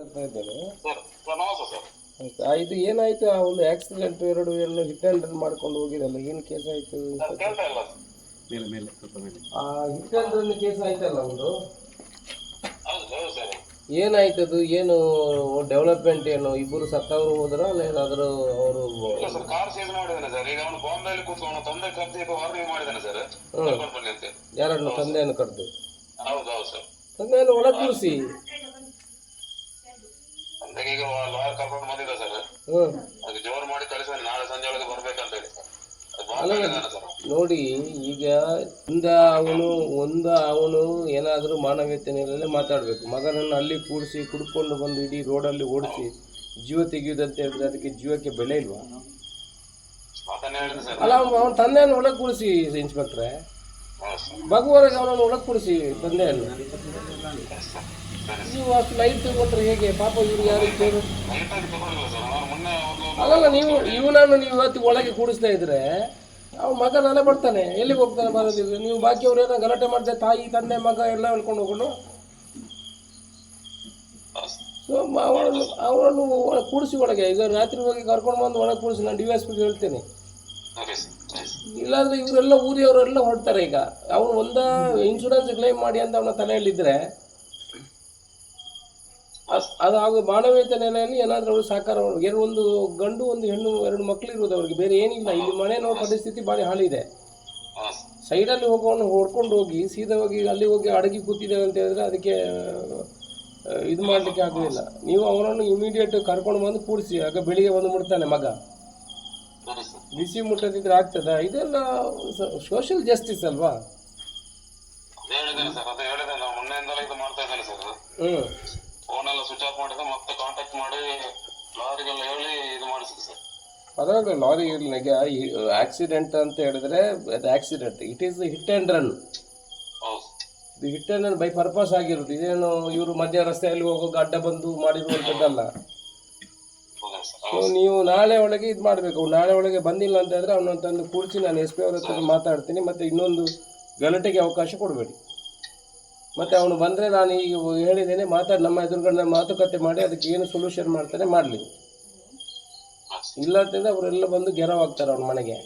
ಮಾತಾಡ್ತಾ ಇದ್ದೇನೆ. ನಮಸ್ತೆ ಸರ್. ಇದು ಏನಾಯ್ತು? ಆ ಒಂದು ಆಕ್ಸಿಡೆಂಟ್ ಎರಡು ಎಲ್ಲ ಹಿಟ್ ಅಂಡ್ ರನ್ ಮಾಡ್ಕೊಂಡು ಹೋಗಿರಲ್ಲ, ಏನು ಕೇಸ್ ಆಯ್ತು? ಕೇಳ್ತಾ ಇಲ್ಲ. ಆ ಹಿಟ್ ಅಂಡ್ ರನ್ ಕೇಸ್ ಆಯ್ತಲ್ಲ ಒಂದು, ಹೌದು ಸರ್. ಏನಾಯ್ತದು? ಏನು ಡೆವಲಪ್ಮೆಂಟ್? ಏನು ಇಬ್ಬರು ಸತ್ತವರು ಹೋದ್ರ ಅಲ್ಲ ಏನಾದ್ರು ಅವರು? ಇಲ್ಲ ಸರ್, ಕಾರ್ ಸೀಸ್ ಮಾಡಿದ್ದಾನೆ ಸರ್. ಈಗ ಅವನು ಬಾಂಬೆಯಲ್ಲಿ ಕೂತ್ಕೊಂಡು ತಂದೆ ಕರೆದು ಈಗ ವಾರ್ನಿಂಗ್ ಮಾಡಿದ್ದಾನೆ ಸರ್. ಕರ್ಕೊಂಡು ಬನ್ನಿ ಅಂತ. ಯಾರನ್ನು? ತಂದೆಯನ್ನು ಕರೆದು? ಹೌದು ಸರ್. ತಂದೆಯನ್ನು ಒಳಗೆ ಕೂರಿಸಿ ತಂದೆಗೆ ಈಗ ಲಾಯರ್ ಕರ್ಕೊಂಡು ಬಂದಿದ್ದ ಸರ್. ಅದು ಜೋರು ಮಾಡಿ ಕಳಿಸಿ ನಾಳೆ ಸಂಜೆ ಒಳಗೆ ಬರ್ಬೇಕಂತ ಹೇಳಿ ಸರ್. ನೋಡಿ, ಈಗ ಅವನು ಏನಾದರೂ ಮಾನವೀಯತೆ ನೆಲೆಯಲ್ಲಿ ಮಾತಾಡಬೇಕು. ಮಗನನ್ನು ಅಲ್ಲಿ ಕೂಡಿಸಿ ಕುಡ್ಕೊಂಡು ಬಂದು ಇಡೀ ರೋಡಲ್ಲಿ ಓಡಿಸಿ ಜೀವ ತೆಗೆಯುವುದಂತ ಹೇಳಿದ್ರೆ ಅದಕ್ಕೆ ಜೀವಕ್ಕೆ ಬೆಲೆ ಇಲ್ವಾ? ಅಲ್ಲ, ಅವನ ತಂದೆಯನ್ನು ಒಳಗೆ ಕೂಡಿಸಿ ಇನ್ಸ್ಪೆಕ್ಟ್ರೆ, ಮಗುವರೆಗೆ ಅವನನ್ನು ಒಳಗೆ ಕೂಡಿಸಿ ತಂದೆಯನ್ನು. ನೀವು ಅಷ್ಟು ಲೈಟ್ ತಗೊಂಡ್ರೆ ಹೇಗೆ? ಪಾಪ ಇವ್ರು ಯಾರು ಇದ್ದೇರು? ಅಲ್ಲಲ್ಲ, ನೀವು ಇವತ್ತು ಒಳಗೆ ಕೂಡಿಸ್ತಾ ಇದ್ರೆ ಅವ್ನ ಮಗ ನಾನೇ ಬರ್ತಾನೆ, ಎಲ್ಲಿಗೆ ಹೋಗ್ತಾನೆ? ಬರೋದಿಲ್ಲ. ನೀವು ಬಾಕಿಯವ್ರು ಏನೋ ಗಲಾಟೆ ಮಾಡ್ತಾರೆ, ತಾಯಿ ತಂದೆ ಮಗ ಎಲ್ಲ ಹೇಳ್ಕೊಂಡು ಹೋಗೋಣ. ಸೊ ಅವರನ್ನು ಕೂಡಿಸಿ ಒಳಗೆ, ಈಗ ರಾತ್ರಿ ಹೋಗಿ ಕರ್ಕೊಂಡು ಬಂದು ಒಳಗೆ ಕೂಡಿಸಿ ನಾನು DSP ಹೇಳ್ತೇನೆ. ಇಲ್ಲಾಂದ್ರೆ ಇವರೆಲ್ಲ ಊರಿಯವರೆಲ್ಲ ಹೊರಡ್ತಾರೆ. ಈಗ ಅವನು ಇನ್ಶೂರೆನ್ಸ್ ಕ್ಲೈಮ್ ಮಾಡಿ ಅಂತ ಅವನ ತಲೆಯಲ್ಲಿದ್ದರೆ ಅದು ಹಾಗೂ ಮಾನವೀಯತೆ ನೆಲೆಯಲ್ಲಿ ಏನಾದರೂ ಅವರು ಸಾಕಾರ ಮಾಡಬೇಕು. ಒಂದು ಗಂಡು ಒಂದು ಹೆಣ್ಣು, ಎರಡು ಮಕ್ಕಳು ಇರೋದು ಅವ್ರಿಗೆ, ಬೇರೆ ಏನಿಲ್ಲ. ಇಲ್ಲಿ ಮನೆ ನೋಡೋ ಪರಿಸ್ಥಿತಿ ಭಾಳ ಹಾಳಿದೆ. ಸೈಡಲ್ಲಿ ಹೋಗೋನು ಹೊಡ್ಕೊಂಡು ಹೋಗಿ ಸೀದಾ ಹೋಗಿ ಅಲ್ಲಿ ಹೋಗಿ ಅಡಗಿ ಕೂತಿದ್ದೇವೆ ಅಂತ ಹೇಳಿದ್ರೆ ಅದಕ್ಕೆ ಇದು ಮಾಡಲಿಕ್ಕೆ ಆಗೋದಿಲ್ಲ. ನೀವು ಅವನನ್ನು ಇಮಿಡಿಯೇಟ್ ಕರ್ಕೊಂಡು ಬಂದು ಕೂಡಿಸಿ. ಆಗ ಬೆಳಿಗ್ಗೆ ಬಂದು ಮುಟ್ತಾನೆ ಮಗ, ಬಿಸಿ ಮುಟ್ಟದಿದ್ರೆ ಆಗ್ತದ? ಇದೆಲ್ಲ ಸೋಷಿಯಲ್ ಜಸ್ಟಿಸ್ ಅಲ್ವಾ? ಫೋನೆಲ್ಲ ಸ್ವಿಚ್ ಆಫ್ ಮಾಡಿದ, ಮತ್ತೆ ಕಾಂಟ್ಯಾಕ್ಟ್ ಮಾಡಿ ಲಾರಿಗೆಲ್ಲ ಹೇಳಿ ಇದು ಮಾಡಿಸಿದೆ ಸರ್. ಅದ್ರಾಗ ಲಾರಿ ಆಕ್ಸಿಡೆಂಟ್ ಅಂತ ಹೇಳಿದ್ರೆ ಅದು accident, it is hit and run. ಇದು hit and run by purpose ಆಗಿರೋದು. ಇದೇನು ಇವರು ಮಧ್ಯ ರಸ್ತೆಯಲ್ಲಿ ಹೋಗೋಕೆ ಅಡ್ಡ ಬಂದು ಮಾಡಿರುವಂಥದ್ದಲ್ಲ. ಸೊ ನೀವು ನಾಳೆ ಒಳಗೆ ಇದು ಮಾಡಬೇಕು. ನಾಳೆ ಒಳಗೆ ಬಂದಿಲ್ಲ ಅಂತ ಹೇಳಿದ್ರೆ ಅವನನ್ನು ತಂದು ಕೂರಿಸಿ ನಾನು SP ಅವ್ರ ಹತ್ರ ಮಾತಾಡ್ತೀನಿ. ಮತ್ತು ಇನ್ನೊಂದು ಗಲಾಟೆಗೆ ಅವಕಾಶ ಕೊಡಬೇಡಿ. ಮತ್ತು ಅವನು ಬಂದರೆ ನಾನು ಈಗ ಹೇಳಿದ್ದೇನೆ, ನಮ್ಮ ಎದುರುಗಡೆ ಮಾತುಕತೆ ಮಾಡಿ ಅದಕ್ಕೆ ಏನು ಸೊಲ್ಯೂಷನ್ ಮಾಡ್ತಾನೆ ಮಾಡಲಿ. ಇಲ್ಲ ಅಂತಂದರೆ ಅವರೆಲ್ಲ ಬಂದು ಗೆರವಾಗ್ತಾರೆ ಅವನ ಮನೆಗೆ.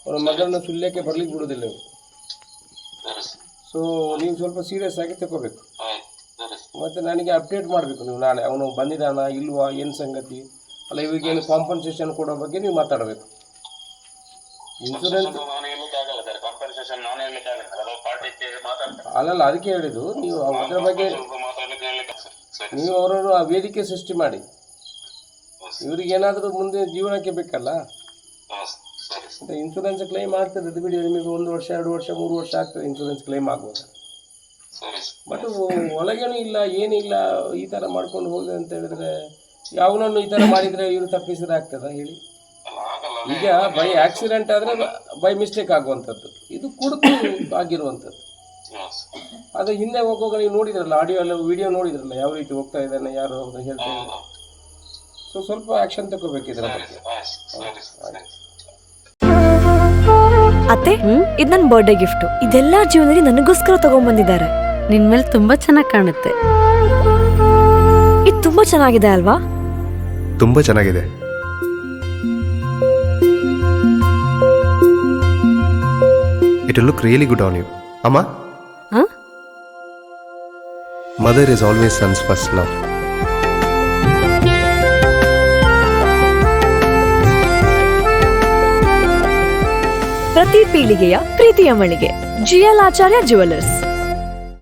ಅವನ ಮಗನ ಸುಳ್ಯಕ್ಕೆ ಬರ್ಲಿಕ್ಕೆ ಬಿಡೋದಿಲ್ಲ ಇವರು. ಸೊ ನೀವು ಸ್ವಲ್ಪ ಸೀರಿಯಸ್ ಆಗಿ ತಗೋಬೇಕು. ಮತ್ತು ನನಗೆ ಅಪ್ಡೇಟ್ ಮಾಡಬೇಕು ನೀವು ನಾಳೆ, ಅವನು ಬಂದಿದ್ದಾನ ಇಲ್ವಾ, ಏನು ಸಂಗತಿ ಅಲ್ಲ. ಇವಾಗೇನು ಕಾಂಪನ್ಸೇಷನ್ ಕೊಡೋ ಬಗ್ಗೆ ನೀವು ಮಾತಾಡಬೇಕು. ಇನ್ಶೂರೆನ್ಸ್ ಅಲ್ಲಲ್ಲ, ಅದಕ್ಕೆ ಹೇಳಿದ್ದು ನೀವು ಅದರ ಬಗ್ಗೆ ನೀವು ಅವರನ್ನು ಆ ವೇದಿಕೆ ಸೃಷ್ಟಿ ಮಾಡಿ. ಇವರಿಗೇನಾದರೂ ಮುಂದೆ ಜೀವನಕ್ಕೆ ಬೇಕಲ್ಲ. ಇನ್ಶೂರೆನ್ಸ್ ಕ್ಲೈಮ್ ಆಗ್ತದೆ, ಅದು ಬಿಡಿ. ನಿಮಗೆ 1 ವರ್ಷ 2 ವರ್ಷ 3 ವರ್ಷ ಆಗ್ತದೆ ಇನ್ಶೂರೆನ್ಸ್ ಕ್ಲೈಮ್ ಆಗುವಾಗ. ಬಟ್ ಒಳಗೇನೂ ಇಲ್ಲ, ಏನಿಲ್ಲ, ಈ ಥರ ಮಾಡ್ಕೊಂಡು ಹೋಗಿ ಅಂತ ಹೇಳಿದ್ರೆ ಯಾವನನ್ನು ಈ ಥರ ಮಾಡಿದರೆ ಇವರು ತಪ್ಪಿಸಿದ್ರೆ ಆಗ್ತದ ಹೇಳಿ? ಈಗ ಬೈ ಆಕ್ಸಿಡೆಂಟ್ ಆದರೆ ಬೈ ಮಿಸ್ಟೇಕ್ ಆಗುವಂಥದ್ದು, ಇದು ಕುಡುಕು ಆಗಿರುವಂಥದ್ದು. ಅದು ಹಿಂದೆ ಹೋಗುವಾಗ ನೀವು ನೋಡಿದ್ರಲ್ಲ, ಆಡಿಯೋ ಎಲ್ಲ ವಿಡಿಯೋ ನೋಡಿದ್ರಲ್ಲ, ಯಾವ ರೀತಿ ಹೋಗ್ತಾ ಇದ್ದಾನೆ, ಯಾರು ಅಂತ ಹೇಳ್ತಾ ಇದ್ದಾರೆ. ಸೊ ಸ್ವಲ್ಪ ಆಕ್ಷನ್ ತಗೋಬೇಕಿದ್ರ ಬಗ್ಗೆ. ಅತ್ತೆ, ಇದು ನನ್ನ ಬರ್ಡೇ ಗಿಫ್ಟ್. ಇದೆಲ್ಲ ಜೀವನದಲ್ಲಿ ನನಗೋಸ್ಕರ ತಗೊಂಡ್ಬಂದಿದ್ದಾರೆ. ನಿನ್ ಮೇಲೆ ತುಂಬಾ ಚೆನ್ನಾಗಿ ಕಾಣುತ್ತೆ. ಇದು ತುಂಬಾ ಚೆನ್ನಾಗಿದೆ ಅಲ್ವಾ? ತುಂಬಾ ಚೆನ್ನಾಗಿದೆ. It will look really good on you. Amma? Huh? Mother is always son's first love. ಪ್ರತಿ ಪೀಳಿಗೆಯ ಪ್ರೀತಿಯ ಮಳಿಗೆ GL ಆಚಾರ್ಯ ಜುವೆಲ್ಲರ್ಸ್.